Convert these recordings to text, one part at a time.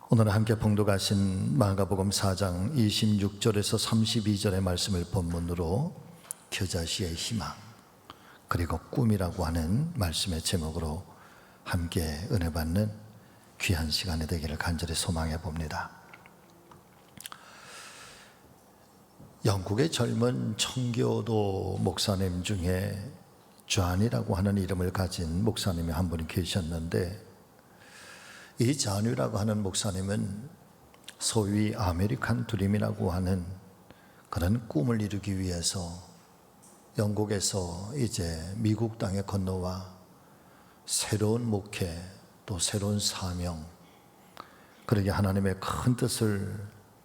오늘 함께 봉독하신 마가복음 4장 26절에서 32절의 말씀을 본문으로 겨자씨의 희망 그리고 꿈이라고 하는 말씀의 제목으로 함께 은혜 받는 귀한 시간이 되기를 간절히 소망해 봅니다. 영국의 젊은 청교도 목사님 중에 존이라고 하는 이름을 가진 목사님이 한 분이 계셨는데, 이 존이라고 하는 목사님은 소위 아메리칸 드림이라고 하는 그런 꿈을 이루기 위해서 영국에서 이제 미국 땅에 건너와 새로운 목회 또 새로운 사명, 그러게 하나님의 큰 뜻을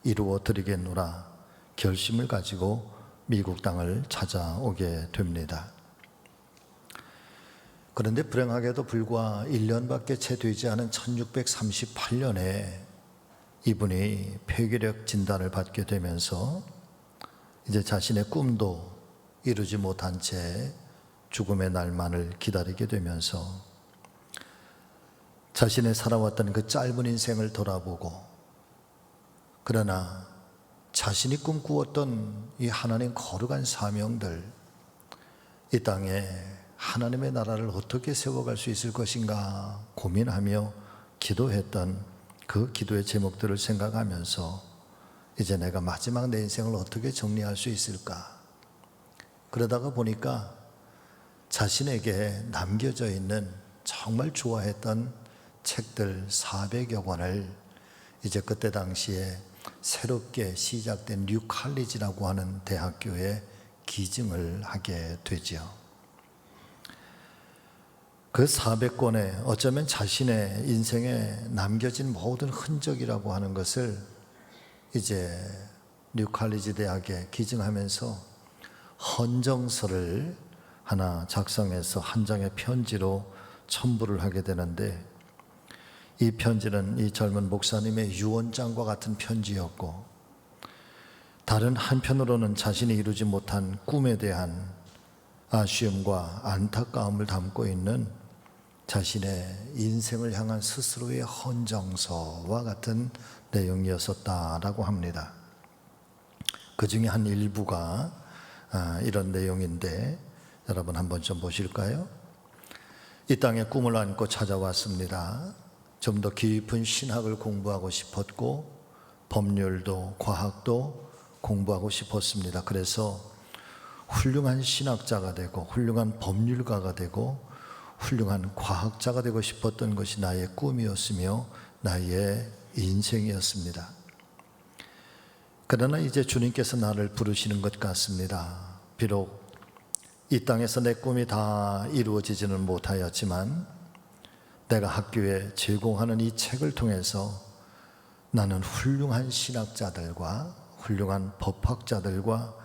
이루어 드리겠노라 결심을 가지고 미국 땅을 찾아오게 됩니다. 그런데 불행하게도 불과 1년밖에 채 되지 않은 1638년에 이분이 폐결핵 진단을 받게 되면서 이제 자신의 꿈도 이루지 못한 채 죽음의 날만을 기다리게 되면서 자신의 살아왔던 그 짧은 인생을 돌아보고, 그러나 자신이 꿈꾸었던 이 하나님 거룩한 사명들, 이 땅에 하나님의 나라를 어떻게 세워갈 수 있을 것인가 고민하며 기도했던 그 기도의 제목들을 생각하면서 이제 내가 마지막 내 인생을 어떻게 정리할 수 있을까, 그러다가 보니까 자신에게 남겨져 있는 정말 좋아했던 책들 400여 권을 이제 그때 당시에 새롭게 시작된 뉴 칼리지라고 하는 대학교에 기증을 하게 되지요. 그 400권에 어쩌면 자신의 인생에 남겨진 모든 흔적이라고 하는 것을 이제 뉴 칼리지 대학에 기증하면서 헌정서를 하나 작성해서 한 장의 편지로 첨부를 하게 되는데, 이 편지는 이 젊은 목사님의 유언장과 같은 편지였고, 다른 한편으로는 자신이 이루지 못한 꿈에 대한 아쉬움과 안타까움을 담고 있는 자신의 인생을 향한 스스로의 헌정서와 같은 내용이었었다라고 합니다. 그 중에 한 일부가 이런 내용인데, 여러분 한번 좀 보실까요? 이 땅에 꿈을 안고 찾아왔습니다. 좀 더 깊은 신학을 공부하고 싶었고 법률도 과학도 공부하고 싶었습니다. 그래서 훌륭한 신학자가 되고 훌륭한 법률가가 되고 훌륭한 과학자가 되고 싶었던 것이 나의 꿈이었으며 나의 인생이었습니다. 그러나 이제 주님께서 나를 부르시는 것 같습니다. 비록 이 땅에서 내 꿈이 다 이루어지지는 못하였지만 내가 학교에 제공하는 이 책을 통해서 나는 훌륭한 신학자들과 훌륭한 법학자들과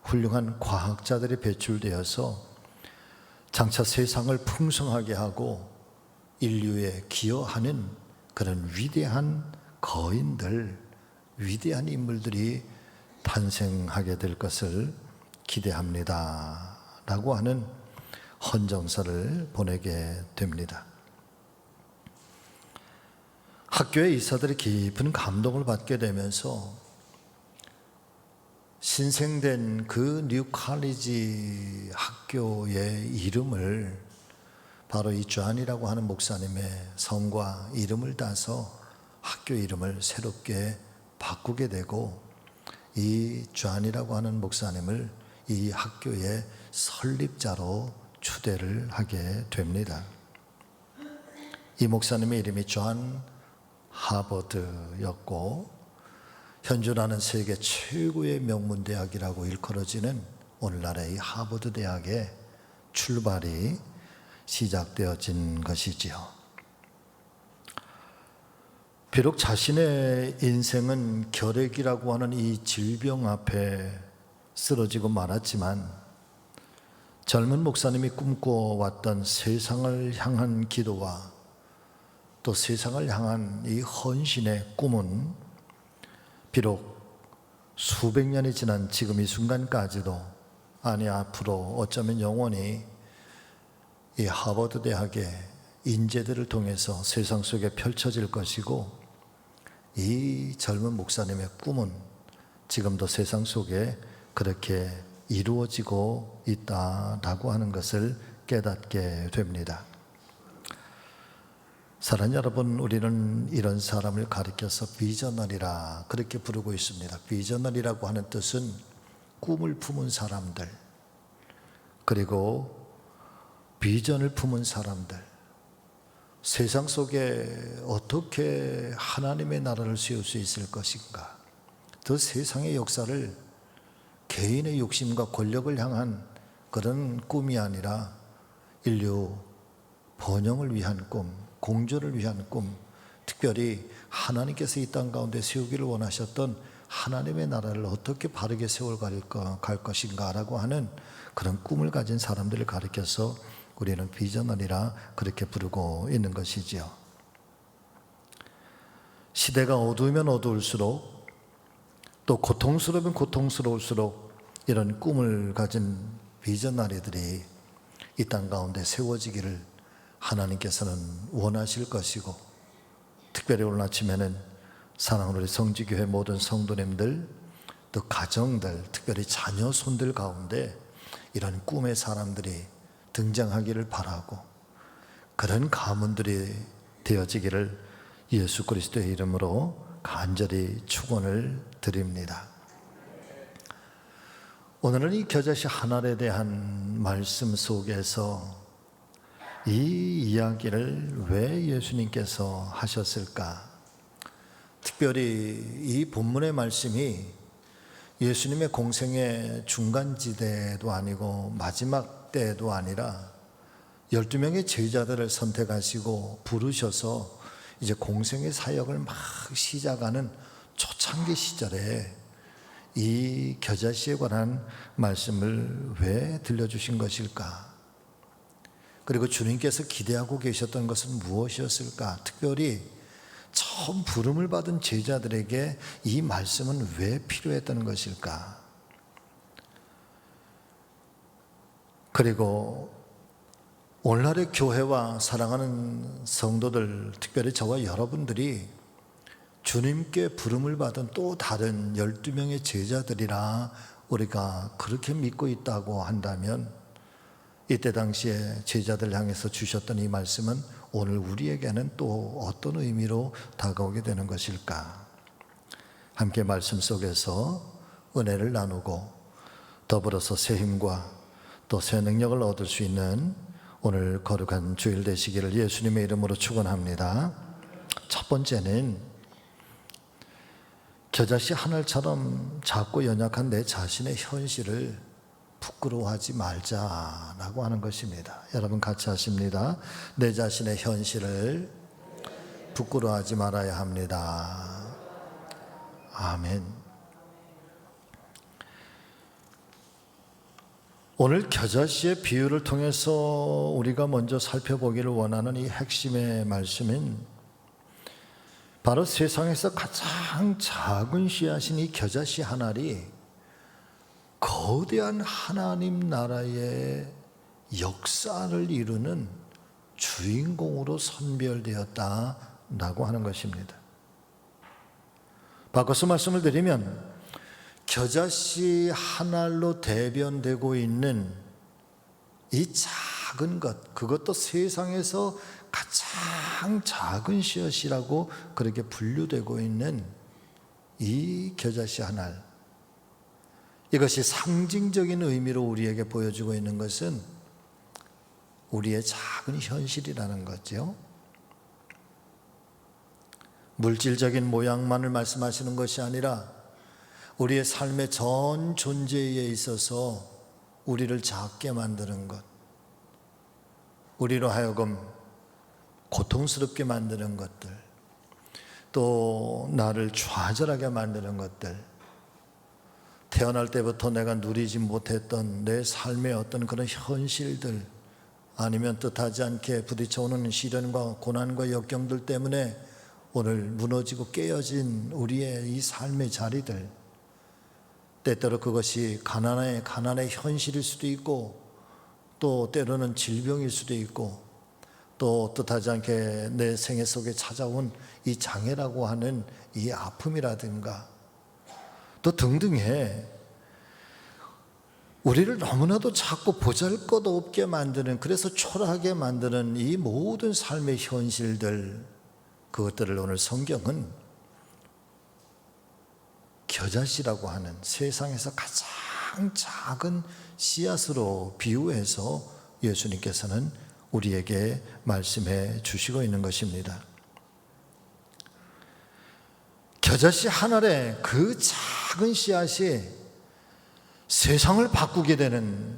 훌륭한 과학자들이 배출되어서 장차 세상을 풍성하게 하고 인류에 기여하는 그런 위대한 거인들, 위대한 인물들이 탄생하게 될 것을 기대합니다 라고 하는 헌정서를 보내게 됩니다. 학교의 이사들이 깊은 감동을 받게 되면서 신생된 그 뉴 칼리지 학교의 이름을 바로 이 존이라고 하는 목사님의 성과 이름을 따서 학교 이름을 새롭게 바꾸게 되고, 이 존이라고 하는 목사님을 이 학교의 설립자로 추대를 하게 됩니다. 이 목사님의 이름이 존 하버드였고, 현존하는 세계 최고의 명문대학이라고 일컬어지는 오늘날의 이 하버드 대학의 출발이 시작되어진 것이지요. 비록 자신의 인생은 결핵이라고 하는 이 질병 앞에 쓰러지고 말았지만, 젊은 목사님이 꿈꿔왔던 세상을 향한 기도와 또 세상을 향한 이 헌신의 꿈은 비록 수백 년이 지난 지금 이 순간까지도, 아니 앞으로 어쩌면 영원히 이 하버드 대학의 인재들을 통해서 세상 속에 펼쳐질 것이고, 이 젊은 목사님의 꿈은 지금도 세상 속에 그렇게 이루어지고 있다라고 하는 것을 깨닫게 됩니다. 사랑하는 여러분, 우리는 이런 사람을 가리켜서 비저너리라 그렇게 부르고 있습니다. 비저너리라고 하는 뜻은 꿈을 품은 사람들, 그리고 비전을 품은 사람들, 세상 속에 어떻게 하나님의 나라를 세울 수 있을 것인가, 더 세상의 역사를 개인의 욕심과 권력을 향한 그런 꿈이 아니라 인류 번영을 위한 꿈, 공존을 위한 꿈, 특별히 하나님께서 이 땅 가운데 세우기를 원하셨던 하나님의 나라를 어떻게 바르게 세워갈 것인가라고 하는 그런 꿈을 가진 사람들을 가리켜서 우리는 비저너리라 그렇게 부르고 있는 것이지요. 시대가 어두우면 어두울수록, 또 고통스러우면 고통스러울수록 이런 꿈을 가진 비저너리들이 이 땅 가운데 세워지기를 하나님께서는 원하실 것이고, 특별히 오늘 아침에는 사랑하는 우리 성지교회 모든 성도님들, 또 가정들, 특별히 자녀 손들 가운데 이런 꿈의 사람들이 등장하기를 바라고, 그런 가문들이 되어지기를 예수 그리스도의 이름으로 간절히 축원을 드립니다. 오늘은 이 겨자씨 하나에 대한 말씀 속에서 이 이야기를 왜 예수님께서 하셨을까? 특별히 이 본문의 말씀이 예수님의 공생의 중간지대도 아니고 마지막 때도 아니라 12명의 제자들을 선택하시고 부르셔서 이제 공생의 사역을 막 시작하는 초창기 시절에 이 겨자씨에 관한 말씀을 왜 들려주신 것일까? 그리고 주님께서 기대하고 계셨던 것은 무엇이었을까? 특별히 처음 부름을 받은 제자들에게 이 말씀은 왜 필요했던 것일까? 그리고 오늘날의 교회와 사랑하는 성도들, 특별히 저와 여러분들이 주님께 부름을 받은 또 다른 12명의 제자들이라 우리가 그렇게 믿고 있다고 한다면, 이때 당시에 제자들 향해서 주셨던 이 말씀은 오늘 우리에게는 또 어떤 의미로 다가오게 되는 것일까? 함께 말씀 속에서 은혜를 나누고 더불어서 새 힘과 또 새 능력을 얻을 수 있는 오늘 거룩한 주일 되시기를 예수님의 이름으로 축원합니다. 첫 번째는 겨자씨 하늘처럼 작고 연약한 내 자신의 현실을 부끄러워하지 말자라고 하는 것입니다. 여러분 같이 하십니다. 내 자신의 현실을 부끄러워하지 말아야 합니다. 아멘. 오늘 겨자씨의 비유를 통해서 우리가 먼저 살펴보기를 원하는 이 핵심의 말씀은 바로 세상에서 가장 작은 씨앗인 이 겨자씨 한 알이 거대한 하나님 나라의 역사를 이루는 주인공으로 선별되었다라고 하는 것입니다. 바꿔서 말씀을 드리면 겨자씨 한 알로 대변되고 있는 이 작은 것, 그것도 세상에서 가장 작은 씨앗이라고 그렇게 분류되고 있는 이 겨자씨 한 알, 이것이 상징적인 의미로 우리에게 보여주고 있는 것은 우리의 작은 현실이라는 거죠. 물질적인 모양만을 말씀하시는 것이 아니라 우리의 삶의 전 존재에 있어서 우리를 작게 만드는 것, 우리로 하여금 고통스럽게 만드는 것들, 또 나를 좌절하게 만드는 것들, 태어날 때부터 내가 누리지 못했던 내 삶의 어떤 그런 현실들, 아니면 뜻하지 않게 부딪혀오는 시련과 고난과 역경들 때문에 오늘 무너지고 깨어진 우리의 이 삶의 자리들, 때때로 그것이 가난의 현실일 수도 있고, 또 때로는 질병일 수도 있고, 또 뜻하지 않게 내 생애 속에 찾아온 이 장애라고 하는 이 아픔이라든가 또 등등의 우리를 너무나도 자꾸 보잘것없게 만드는, 그래서 초라하게 만드는 이 모든 삶의 현실들, 그것들을 오늘 성경은 겨자씨라고 하는 세상에서 가장 작은 씨앗으로 비유해서 예수님께서는 우리에게 말씀해 주시고 있는 것입니다. 겨자씨 한 알의 그 작은 씨앗이 세상을 바꾸게 되는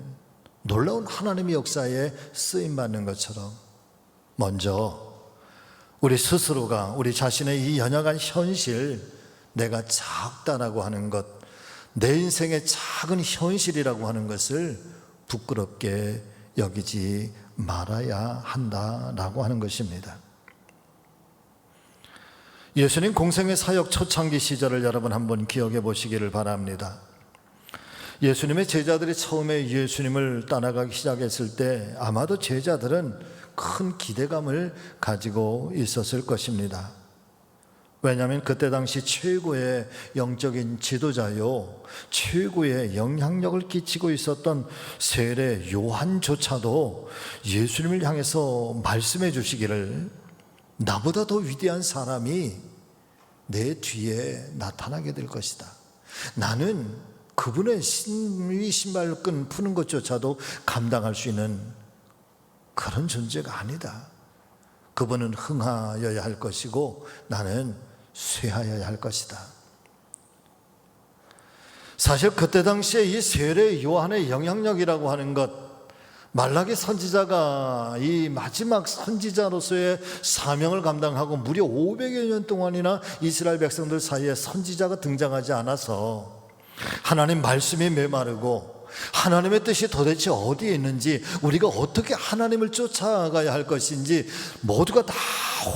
놀라운 하나님의 역사에 쓰임받는 것처럼 먼저 우리 스스로가 우리 자신의 이 연약한 현실, 내가 작다라고 하는 것, 내 인생의 작은 현실이라고 하는 것을 부끄럽게 여기지 말아야 한다라고 하는 것입니다. 예수님 공생의 사역 초창기 시절을 여러분 한번 기억해 보시기를 바랍니다. 예수님의 제자들이 처음에 예수님을 따라가기 시작했을 때 아마도 제자들은 큰 기대감을 가지고 있었을 것입니다. 왜냐하면 그때 당시 최고의 영적인 지도자요, 최고의 영향력을 끼치고 있었던 세례 요한조차도 예수님을 향해서 말씀해 주시기를, 나보다 더 위대한 사람이 내 뒤에 나타나게 될 것이다. 나는 그분의 신발끈 푸는 것조차도 감당할 수 있는 그런 존재가 아니다. 그분은 흥하여야 할 것이고 나는 쇠하여야 할 것이다. 사실 그때 당시에 이 세례 요한의 영향력이라고 하는 것, 말라기 선지자가 이 마지막 선지자로서의 사명을 감당하고 무려 500여 년 동안이나 이스라엘 백성들 사이에 선지자가 등장하지 않아서 하나님 말씀이 메마르고 하나님의 뜻이 도대체 어디에 있는지, 우리가 어떻게 하나님을 쫓아가야 할 것인지 모두가 다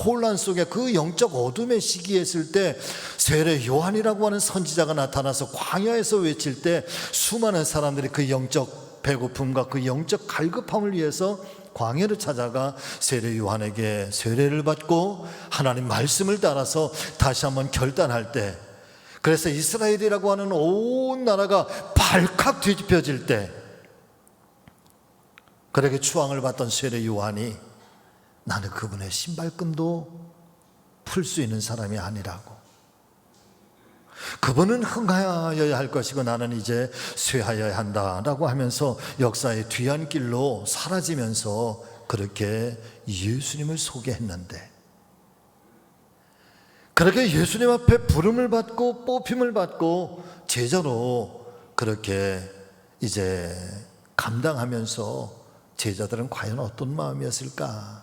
혼란 속에 그 영적 어둠의 시기에 있을 때 세례 요한이라고 하는 선지자가 나타나서 광야에서 외칠 때 수많은 사람들이 그 영적 배고픔과 그 영적 갈급함을 위해서 광야를 찾아가 세례 요한에게 세례를 받고 하나님 말씀을 따라서 다시 한번 결단할 때, 그래서 이스라엘이라고 하는 온 나라가 발칵 뒤집혀질 때 그렇게 추앙을 받던 세례 요한이 나는 그분의 신발끈도 풀 수 있는 사람이 아니라고, 그분은 흥하여야 할 것이고 나는 이제 쇠하여야 한다라고 하면서 역사의 뒤안길로 사라지면서 그렇게 예수님을 소개했는데, 그렇게 예수님 앞에 부름을 받고 뽑힘을 받고 제자로 그렇게 이제 감당하면서 제자들은 과연 어떤 마음이었을까?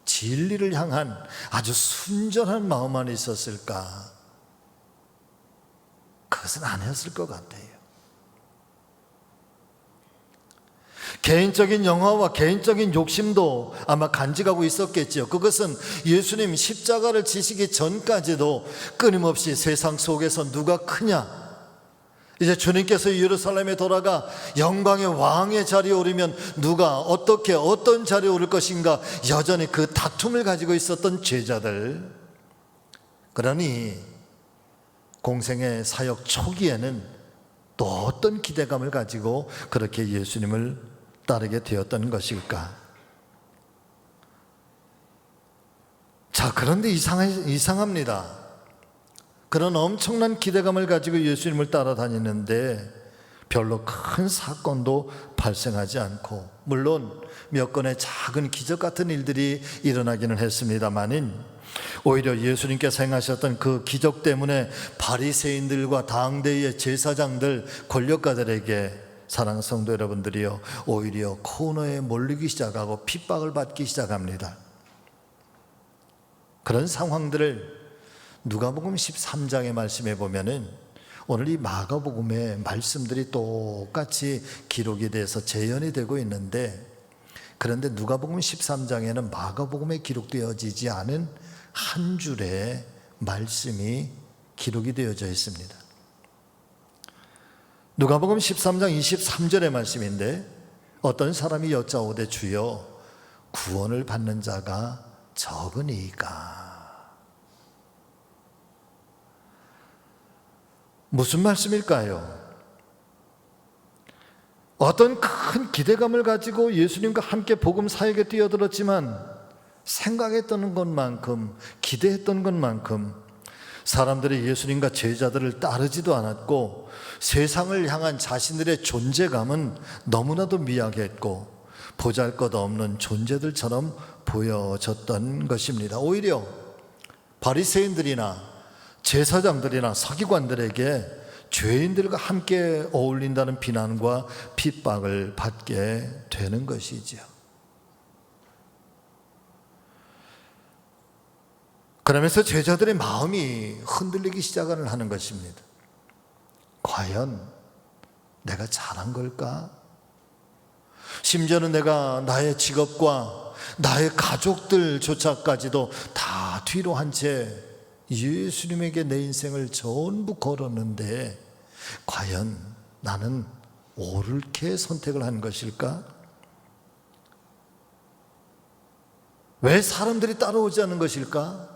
진리를 향한 아주 순전한 마음만 있었을까? 그것은 아니었을 것 같아요. 개인적인 영화와 개인적인 욕심도 아마 간직하고 있었겠지요. 그것은 예수님 십자가를 지시기 전까지도 끊임없이 세상 속에서 누가 크냐, 이제 주님께서 예루살렘에 돌아가 영광의 왕의 자리에 오르면 누가 어떻게 어떤 자리에 오를 것인가, 여전히 그 다툼을 가지고 있었던 제자들. 그러니 공생의 사역 초기에는 또 어떤 기대감을 가지고 그렇게 예수님을 따르게 되었던 것일까? 자, 그런데 이상합니다. 그런 엄청난 기대감을 가지고 예수님을 따라다니는데 별로 큰 사건도 발생하지 않고, 물론 몇 건의 작은 기적 같은 일들이 일어나기는 했습니다만은 오히려 예수님께서 행하셨던 그 기적 때문에 바리새인들과 당대의 제사장들, 권력가들에게 사랑하는 성도 여러분들이요, 오히려 코너에 몰리기 시작하고 핍박을 받기 시작합니다. 그런 상황들을 누가복음 13장의 말씀에 보면은 오늘 이 마가복음의 말씀들이 똑같이 기록이 돼서 재현이 되고 있는데, 그런데 누가복음 13장에는 마가복음에 기록되어지지 않은 한 줄의 말씀이 기록이 되어져 있습니다. 누가복음 13장 23절의 말씀인데, 어떤 사람이 여짜오되 주여 구원을 받는 자가 적으니까. 무슨 말씀일까요? 어떤 큰 기대감을 가지고 예수님과 함께 복음 사역에 뛰어들었지만 생각했던 것만큼, 기대했던 것만큼 사람들이 예수님과 제자들을 따르지도 않았고 세상을 향한 자신들의 존재감은 너무나도 미약했고 보잘것없는 존재들처럼 보여졌던 것입니다. 오히려 바리새인들이나 제사장들이나 서기관들에게 죄인들과 함께 어울린다는 비난과 핍박을 받게 되는 것이지요. 그러면서 제자들의 마음이 흔들리기 시작을 하는 것입니다. 과연 내가 잘한 걸까? 심지어는 내가 나의 직업과 나의 가족들조차까지도 다 뒤로 한 채 예수님에게 내 인생을 전부 걸었는데 과연 나는 옳게 선택을 한 것일까? 왜 사람들이 따라오지 않는 것일까?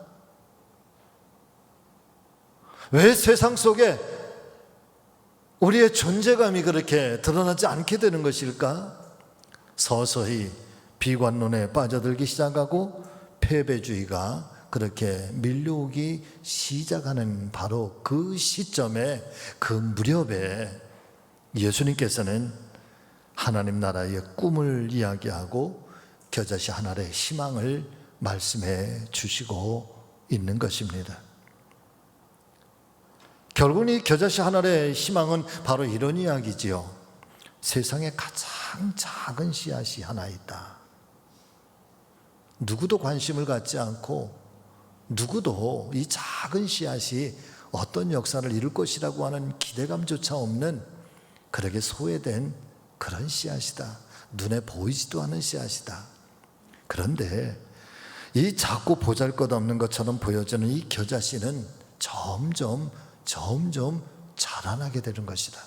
왜 세상 속에 우리의 존재감이 그렇게 드러나지 않게 되는 것일까? 서서히 비관론에 빠져들기 시작하고 패배주의가 그렇게 밀려오기 시작하는 바로 그 시점에, 그 무렵에 예수님께서는 하나님 나라의 꿈을 이야기하고 겨자씨 하나의 희망을 말씀해 주시고 있는 것입니다. 결국은 이 겨자씨 하나의 희망은 바로 이런 이야기지요. 세상에 가장 작은 씨앗이 하나 있다. 누구도 관심을 갖지 않고 누구도 이 작은 씨앗이 어떤 역사를 이룰 것이라고 하는 기대감조차 없는, 그렇게 소외된 그런 씨앗이다. 눈에 보이지도 않은 씨앗이다. 그런데 이 작고 보잘것없는 것처럼 보여지는 이 겨자씨는 점점 자라나게 되는 것이다.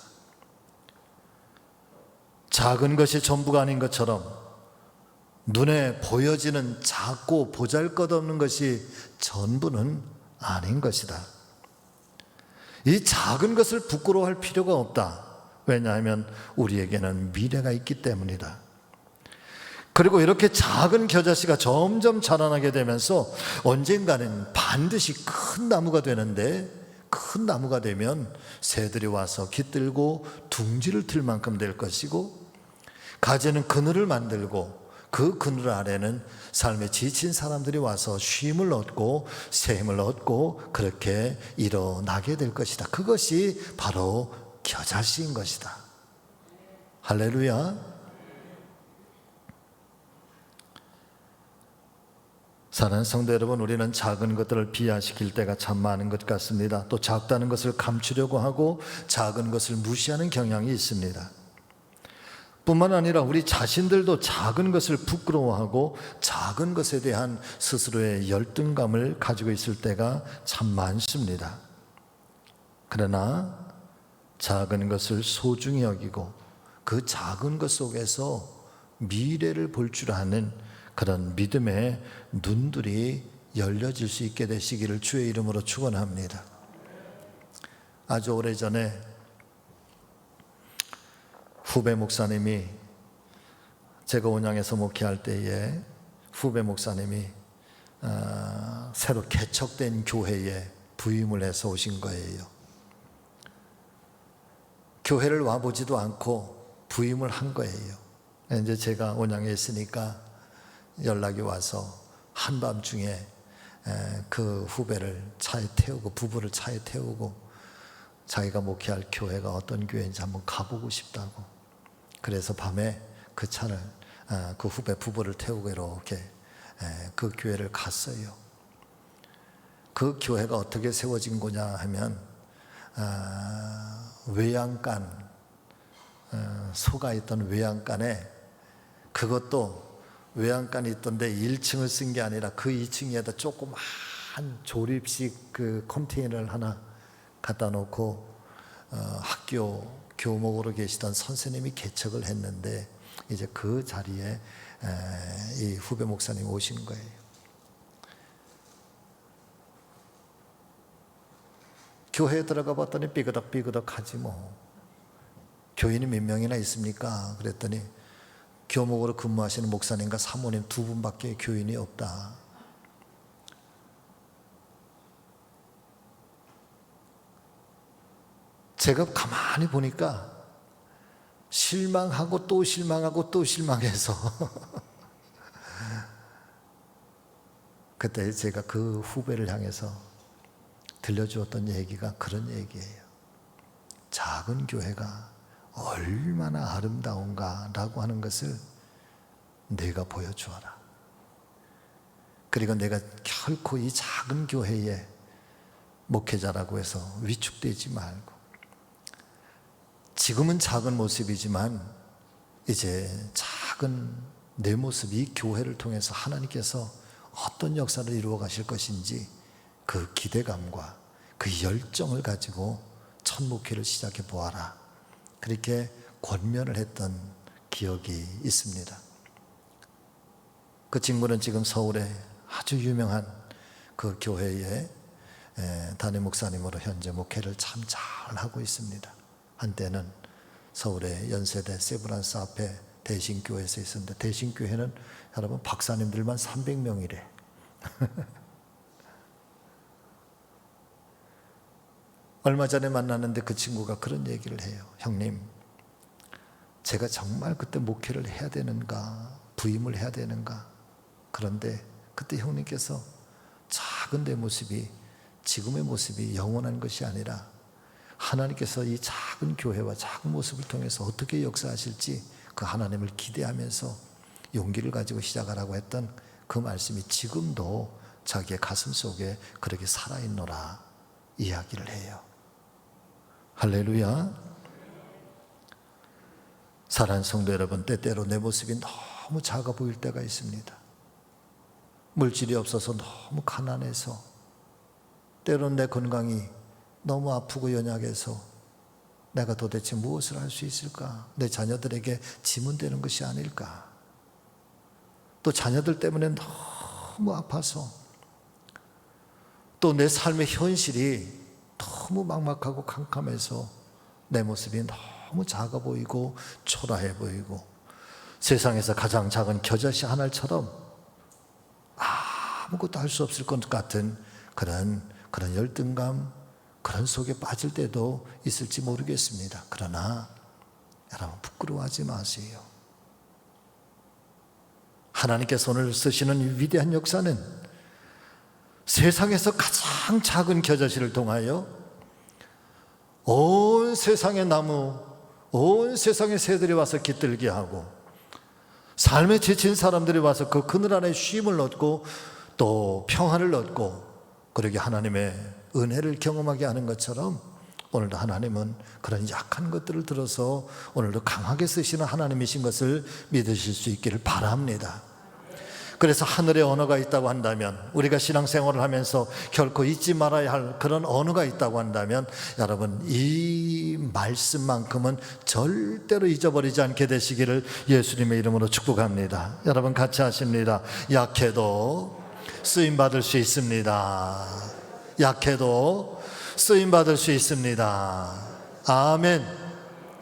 작은 것이 전부가 아닌 것처럼 눈에 보여지는 작고 보잘것없는 것이 전부는 아닌 것이다. 이 작은 것을 부끄러워할 필요가 없다. 왜냐하면 우리에게는 미래가 있기 때문이다. 그리고 이렇게 작은 겨자씨가 점점 자라나게 되면서 언젠가는 반드시 큰 나무가 되는데, 큰 나무가 되면 새들이 와서 깃들고 둥지를 틀 만큼 될 것이고, 가지는 그늘을 만들고 그 그늘 아래는 삶에 지친 사람들이 와서 쉼을 얻고 새 힘을 얻고 그렇게 일어나게 될 것이다. 그것이 바로 겨자씨인 것이다. 할렐루야. 사랑하는 성도 여러분, 우리는 작은 것들을 비하시킬 때가 참 많은 것 같습니다. 또 작다는 것을 감추려고 하고 작은 것을 무시하는 경향이 있습니다. 뿐만 아니라 우리 자신들도 작은 것을 부끄러워하고 작은 것에 대한 스스로의 열등감을 가지고 있을 때가 참 많습니다. 그러나 작은 것을 소중히 여기고 그 작은 것 속에서 미래를 볼 줄 아는 그런 믿음의 눈들이 열려질 수 있게 되시기를 주의 이름으로 축원합니다. 아주 오래전에 후배 목사님이, 제가 온양에서 목회할 때에 후배 목사님이 새로 개척된 교회에 부임을 해서 오신 거예요. 교회를 와보지도 않고 부임을 한 거예요. 이제 제가 온양에 있으니까 연락이 와서 한밤중에 그 후배를 차에 태우고, 부부를 차에 태우고 자기가 목회할 교회가 어떤 교회인지 한번 가보고 싶다고. 그래서 밤에 그 차를, 그 후배 부부를 태우고 이렇게 그 교회를 갔어요. 그 교회가 어떻게 세워진 거냐 하면 외양간, 소가 있던 외양간에, 그것도 외양간이 있던데 1층을 쓴 게 아니라 그 2층에다 조그만 조립식 그 컨테이너를 하나 갖다 놓고 학교 교목으로 계시던 선생님이 개척을 했는데, 이제 그 자리에 이 후배 목사님 오신 거예요. 교회에 들어가 봤더니 삐그덕삐그덕 하지 뭐. 교인이 몇 명이나 있습니까? 그랬더니 교목으로 근무하시는 목사님과 사모님 2분밖에 교인이 없다. 제가 가만히 보니까 실망하고 또 실망하고 또 실망해서 그때 제가 그 후배를 향해서 들려주었던 얘기가 그런 얘기예요. 작은 교회가 얼마나 아름다운가 라고 하는 것을 내가 보여주어라. 그리고 내가 결코 이 작은 교회의 목회자라고 해서 위축되지 말고, 지금은 작은 모습이지만 이제 작은 내 모습이 이 교회를 통해서 하나님께서 어떤 역사를 이루어 가실 것인지 그 기대감과 그 열정을 가지고 첫 목회를 시작해 보아라. 그렇게 권면을 했던 기억이 있습니다. 그 친구는 지금 서울에 아주 유명한 그 교회의 담임 목사님으로 현재 목회를 참 잘하고 있습니다. 한때는 서울의 연세대 세브란스 앞에 대신교회에서 있었는데, 대신교회는 여러분 박사님들만 300명이래. 얼마 전에 만났는데 그 친구가 그런 얘기를 해요. 형님, 제가 정말 그때 목회를 해야 되는가, 부임을 해야 되는가. 그런데 그때 형님께서 작은 내 모습이, 지금의 모습이 영원한 것이 아니라 하나님께서 이 작은 교회와 작은 모습을 통해서 어떻게 역사하실지 그 하나님을 기대하면서 용기를 가지고 시작하라고 했던 그 말씀이 지금도 자기의 가슴 속에 그렇게 살아있노라 이야기를 해요. 할렐루야. 사랑하는 성도 여러분, 때때로 내 모습이 너무 작아 보일 때가 있습니다. 물질이 없어서 너무 가난해서, 때로는 내 건강이 너무 아프고 연약해서 내가 도대체 무엇을 할 수 있을까? 내 자녀들에게 짐은 되는 것이 아닐까? 또 자녀들 때문에 너무 아파서, 또 내 삶의 현실이 너무 막막하고 캄캄해서 내 모습이 너무 작아 보이고 초라해 보이고 세상에서 가장 작은 겨자씨 한 알처럼 아무것도 할 수 없을 것 같은 그런 열등감, 그런 속에 빠질 때도 있을지 모르겠습니다. 그러나 여러분 부끄러워하지 마세요. 하나님께서 오늘 쓰시는 위대한 역사는 세상에서 가장 작은 겨자씨를 통하여 온 세상의 나무, 온 세상의 새들이 와서 깃들게 하고, 삶에 지친 사람들이 와서 그 그늘 안에 쉼을 얻고 또 평안을 얻고, 그러게 하나님의 은혜를 경험하게 하는 것처럼 오늘도 하나님은 그런 약한 것들을 들어서 오늘도 강하게 쓰시는 하나님이신 것을 믿으실 수 있기를 바랍니다. 그래서 하늘의 언어가 있다고 한다면, 우리가 신앙생활을 하면서 결코 잊지 말아야 할 그런 언어가 있다고 한다면, 여러분 이 말씀만큼은 절대로 잊어버리지 않게 되시기를 예수님의 이름으로 축복합니다. 여러분 같이 하십니다. 약해도 쓰임받을 수 있습니다. 약해도 쓰임받을 수 있습니다. 아멘.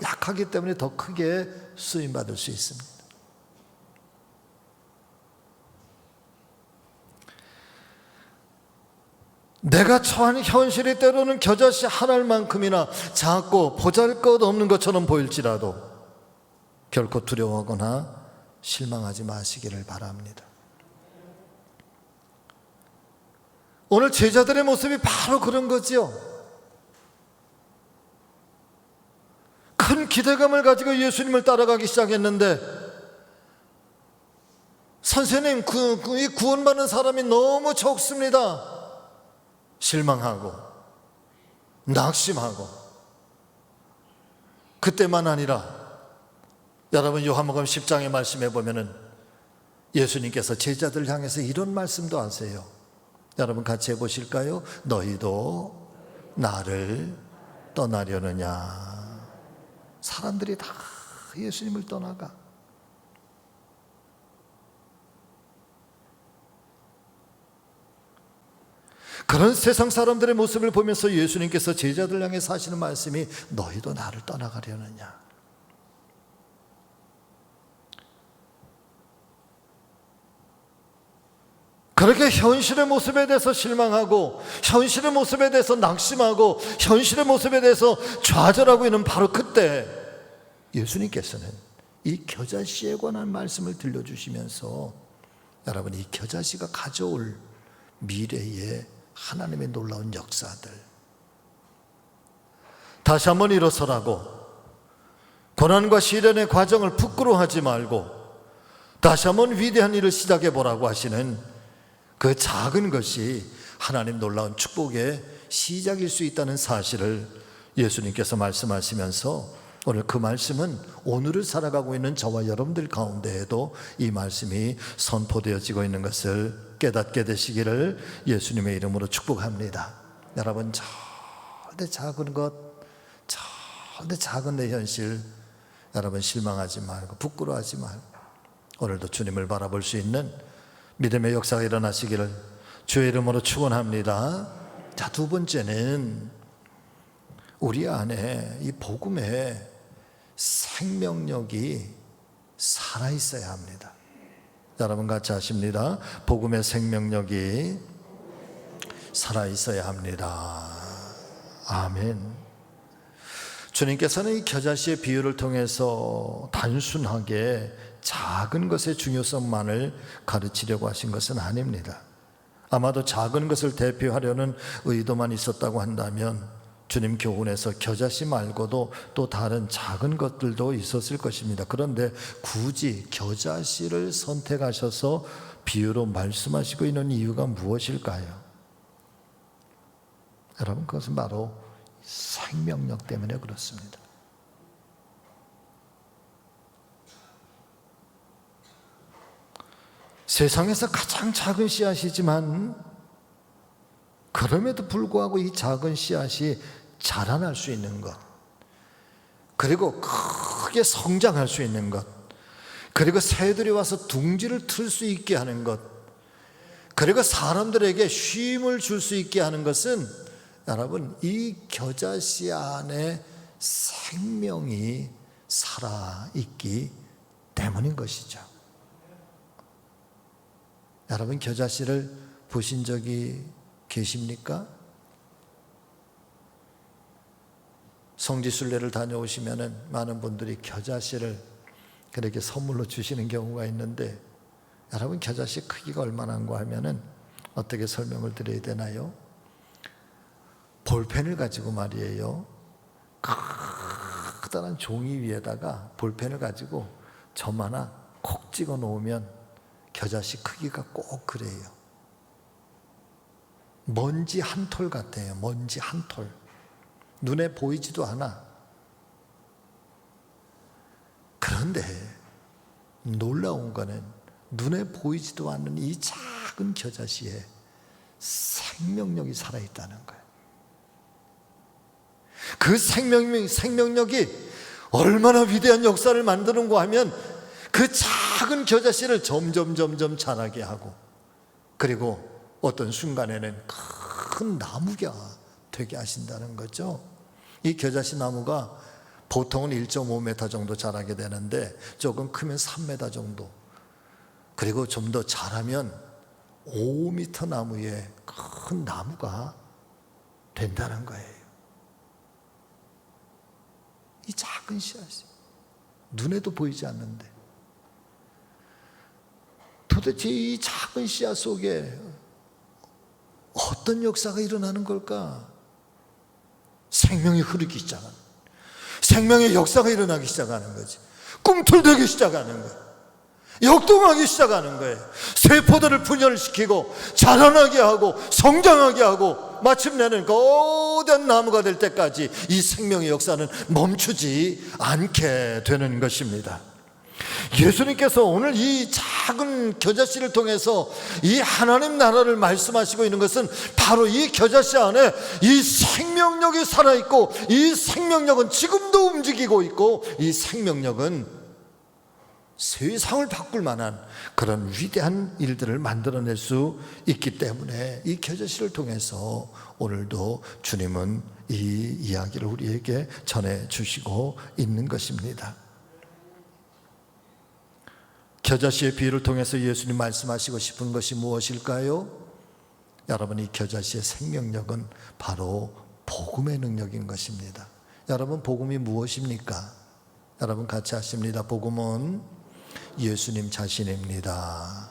약하기 때문에 더 크게 쓰임받을 수 있습니다. 내가 처한 현실이 때로는 겨자씨 한 알만큼이나 작고 보잘것없는 것처럼 보일지라도 결코 두려워하거나 실망하지 마시기를 바랍니다. 오늘 제자들의 모습이 바로 그런 거지요. 큰 기대감을 가지고 예수님을 따라가기 시작했는데, 선생님, 이 구원받는 사람이 너무 적습니다. 실망하고 낙심하고. 그때만 아니라 여러분 요한복음 10장의 말씀에 보면은 예수님께서 제자들 향해서 이런 말씀도 하세요. 여러분 같이 해보실까요? 너희도 나를 떠나려느냐. 사람들이 다 예수님을 떠나가. 그런 세상 사람들의 모습을 보면서 예수님께서 제자들 향해 하시는 말씀이 너희도 나를 떠나가려느냐. 그렇게 현실의 모습에 대해서 실망하고 현실의 모습에 대해서 낙심하고 현실의 모습에 대해서 좌절하고 있는 바로 그때 예수님께서는 이 겨자씨에 관한 말씀을 들려주시면서 여러분, 이 겨자씨가 가져올 미래의 하나님의 놀라운 역사들, 다시 한번 일어서라고, 고난과 시련의 과정을 부끄러워하지 말고 다시 한번 위대한 일을 시작해보라고 하시는 그 작은 것이 하나님 놀라운 축복의 시작일 수 있다는 사실을 예수님께서 말씀하시면서 오늘 그 말씀은 오늘을 살아가고 있는 저와 여러분들 가운데에도 이 말씀이 선포되어지고 있는 것을 깨닫게 되시기를 예수님의 이름으로 축복합니다. 여러분, 절대 작은 것, 절대 작은 내 현실, 여러분 실망하지 말고 부끄러워하지 말고 오늘도 주님을 바라볼 수 있는 믿음의 역사가 일어나시기를 주의 이름으로 축원합니다. 자, 두 번째는 우리 안에 이 복음의 생명력이 살아있어야 합니다. 여러분 같이 하십니다. 복음의 생명력이 살아있어야 합니다. 아멘. 주님께서는 이 겨자씨의 비유를 통해서 단순하게 작은 것의 중요성만을 가르치려고 하신 것은 아닙니다. 아마도 작은 것을 대표하려는 의도만 있었다고 한다면 주님 교훈에서 겨자씨 말고도 또 다른 작은 것들도 있었을 것입니다. 그런데 굳이 겨자씨를 선택하셔서 비유로 말씀하시고 있는 이유가 무엇일까요? 여러분, 그것은 바로 생명력 때문에 그렇습니다. 세상에서 가장 작은 씨앗이지만 그럼에도 불구하고 이 작은 씨앗이 자라날 수 있는 것, 그리고 크게 성장할 수 있는 것, 그리고 새들이 와서 둥지를 틀 수 있게 하는 것, 그리고 사람들에게 쉼을 줄 수 있게 하는 것은 여러분, 이 겨자씨 안에 생명이 살아있기 때문인 것이죠. 여러분, 겨자씨를 보신 적이 계십니까? 성지순례를 다녀오시면 많은 분들이 겨자씨를 그렇게 선물로 주시는 경우가 있는데, 여러분, 겨자씨 크기가 얼마나인가 하면은 어떻게 설명을 드려야 되나요? 볼펜을 가지고 말이에요, 커다란 종이 위에다가 볼펜을 가지고 점 하나 콕 찍어 놓으면 겨자씨 크기가 꼭 그래요. 먼지 한 톨 같아요. 먼지 한 톨. 눈에 보이지도 않아. 그런데 놀라운 거는 눈에 보이지도 않는 이 작은 겨자씨에 생명력이 살아있다는 거예요. 그 생명력이 얼마나 위대한 역사를 만드는가 하면 그 작은 겨자씨를 점점 자라게 하고, 그리고 어떤 순간에는 큰 나무가 되게 하신다는 거죠. 이 겨자씨 나무가 보통은 1.5m 정도 자라게 되는데 조금 크면 3m 정도, 그리고 좀 더 자라면 5m 나무의 큰 나무가 된다는 거예요. 이 작은 씨앗이 눈에도 보이지 않는데 도대체 이 작은 씨앗 속에 어떤 역사가 일어나는 걸까? 생명이 흐르기 시작하는, 생명의 역사가 일어나기 시작하는 거지. 꿈틀대기 시작하는 거예요. 역동하기 시작하는 거예요. 세포들을 분열시키고 자라나게 하고 성장하게 하고 마침내는 거대한 나무가 될 때까지 이 생명의 역사는 멈추지 않게 되는 것입니다. 예수님께서 오늘 이 작은 겨자씨를 통해서 이 하나님 나라를 말씀하시고 있는 것은 바로 이 겨자씨 안에 이 생명력이 살아있고, 이 생명력은 지금도 움직이고 있고, 이 생명력은 세상을 바꿀 만한 그런 위대한 일들을 만들어낼 수 있기 때문에 이 겨자씨를 통해서 오늘도 주님은 이 이야기를 우리에게 전해주시고 있는 것입니다. 겨자씨의 비유를 통해서 예수님 말씀하시고 싶은 것이 무엇일까요? 여러분, 이 겨자씨의 생명력은 바로 복음의 능력인 것입니다. 여러분, 복음이 무엇입니까? 여러분 같이 하십니다. 복음은 예수님 자신입니다.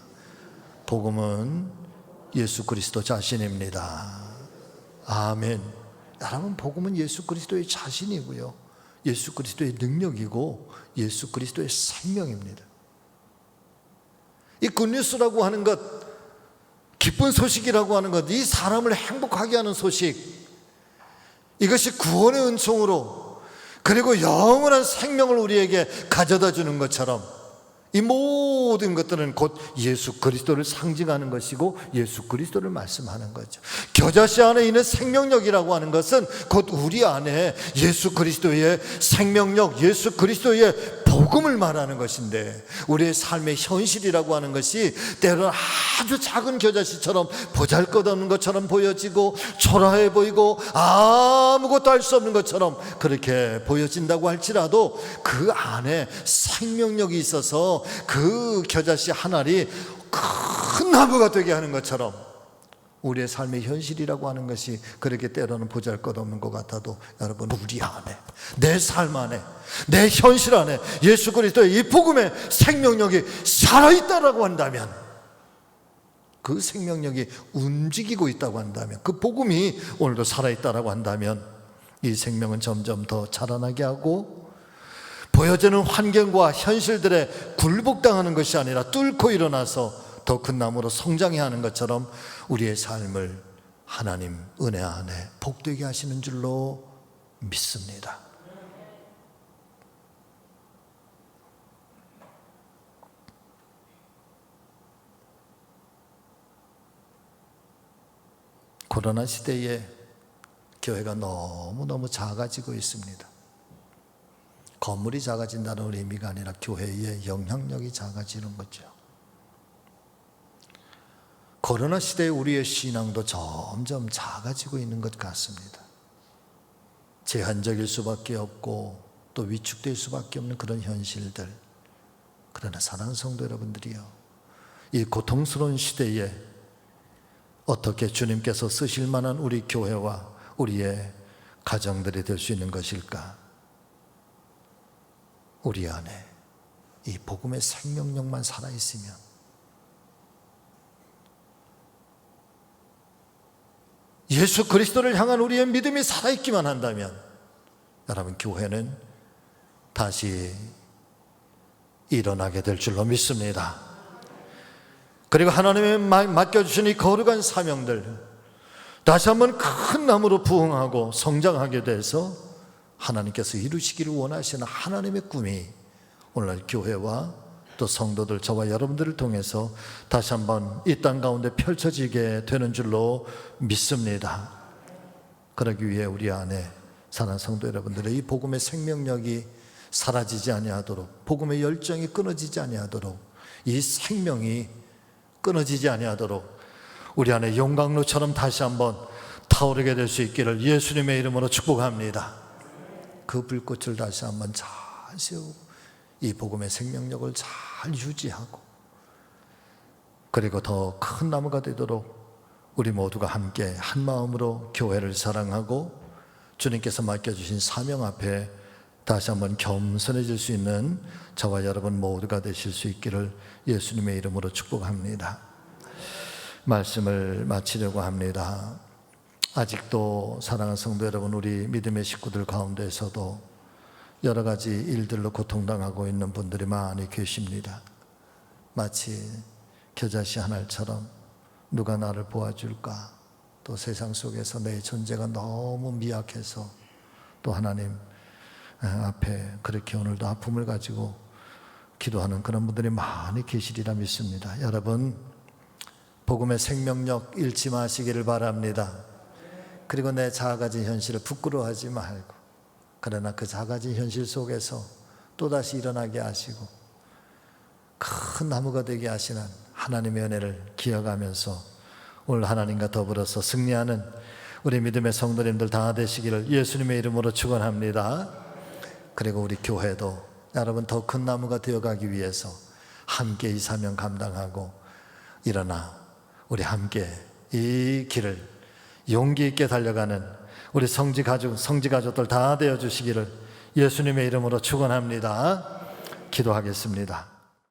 복음은 예수 그리스도 자신입니다. 아멘. 여러분, 복음은 예수 그리스도의 자신이고요, 예수 그리스도의 능력이고 예수 그리스도의 생명입니다. 이 굿뉴스라고 하는 것, 기쁜 소식이라고 하는 것, 이 사람을 행복하게 하는 소식, 이것이 구원의 은총으로 그리고 영원한 생명을 우리에게 가져다 주는 것처럼 이 모든 것들은 곧 예수 그리스도를 상징하는 것이고 예수 그리스도를 말씀하는 거죠. 겨자씨 안에 있는 생명력이라고 하는 것은 곧 우리 안에 예수 그리스도의 생명력, 예수 그리스도의 복음을 말하는 것인데, 우리의 삶의 현실이라고 하는 것이 때로는 아주 작은 겨자씨처럼 보잘것없는 것처럼 보여지고 초라해 보이고 아무것도 할 수 없는 것처럼 그렇게 보여진다고 할지라도 그 안에 생명력이 있어서 그 겨자씨 한 알이 큰 나무가 되게 하는 것처럼 우리의 삶의 현실이라고 하는 것이 그렇게 때로는 보잘것없는 것 같아도, 여러분, 우리 안에, 내 삶 안에, 내 현실 안에 예수 그리스도의 이 복음의 생명력이 살아있다라고 한다면, 그 생명력이 움직이고 있다고 한다면, 그 복음이 오늘도 살아있다라고 한다면 이 생명은 점점 더 자라나게 하고 보여지는 환경과 현실들에 굴복당하는 것이 아니라 뚫고 일어나서 더 큰 나무로 성장해 하는 것처럼 우리의 삶을 하나님 은혜 안에 복되게 하시는 줄로 믿습니다. 코로나 시대에 교회가 너무너무 작아지고 있습니다. 건물이 작아진다는 의미가 아니라 교회의 영향력이 작아지는 거죠. 코로나 시대에 우리의 신앙도 점점 작아지고 있는 것 같습니다. 제한적일 수밖에 없고 또 위축될 수밖에 없는 그런 현실들. 그러나 사랑하는 성도 여러분들이요, 이 고통스러운 시대에 어떻게 주님께서 쓰실 만한 우리 교회와 우리의 가정들이 될 수 있는 것일까? 우리 안에 이 복음의 생명력만 살아있으면, 예수 그리스도를 향한 우리의 믿음이 살아있기만 한다면, 여러분, 교회는 다시 일어나게 될 줄로 믿습니다. 그리고 하나님의 맡겨주신 이 거룩한 사명들 다시 한번 큰 나무로 부흥하고 성장하게 돼서 하나님께서 이루시기를 원하시는 하나님의 꿈이 오늘날 교회와 또 성도들, 저와 여러분들을 통해서 다시 한번 이 땅 가운데 펼쳐지게 되는 줄로 믿습니다. 그러기 위해 우리 안에 사랑하는 성도 여러분들의 이 복음의 생명력이 사라지지 아니하도록, 복음의 열정이 끊어지지 아니하도록, 이 생명이 끊어지지 아니하도록 우리 안에 용광로처럼 다시 한번 타오르게 될 수 있기를 예수님의 이름으로 축복합니다. 그 불꽃을 다시 한번 잘 세우고 이 복음의 생명력을 잘 유지하고, 그리고 더 큰 나무가 되도록 우리 모두가 함께 한 마음으로 교회를 사랑하고 주님께서 맡겨주신 사명 앞에 다시 한번 겸손해질 수 있는 저와 여러분 모두가 되실 수 있기를 예수님의 이름으로 축복합니다. 말씀을 마치려고 합니다. 아직도 사랑하는 성도 여러분, 우리 믿음의 식구들 가운데서도 여러 가지 일들로 고통당하고 있는 분들이 많이 계십니다. 마치 겨자씨 한 알처럼 누가 나를 보아줄까, 또 세상 속에서 내 존재가 너무 미약해서 또 하나님 앞에 그렇게 오늘도 아픔을 가지고 기도하는 그런 분들이 많이 계시리라 믿습니다. 여러분, 복음의 생명력 잃지 마시기를 바랍니다. 그리고 내 작아진 현실을 부끄러워하지 말고, 그러나 그 작아진 현실 속에서 또다시 일어나게 하시고 큰 나무가 되게 하시는 하나님의 은혜를 기억하면서 오늘 하나님과 더불어서 승리하는 우리 믿음의 성도님들 다 되시기를 예수님의 이름으로 축원합니다. 그리고 우리 교회도 여러분 더 큰 나무가 되어가기 위해서 함께 이 사명 감당하고 일어나 우리 함께 이 길을 용기 있게 달려가는 우리 성지 가족들 다 되어 주시기를 예수님의 이름으로 축원합니다. 기도하겠습니다.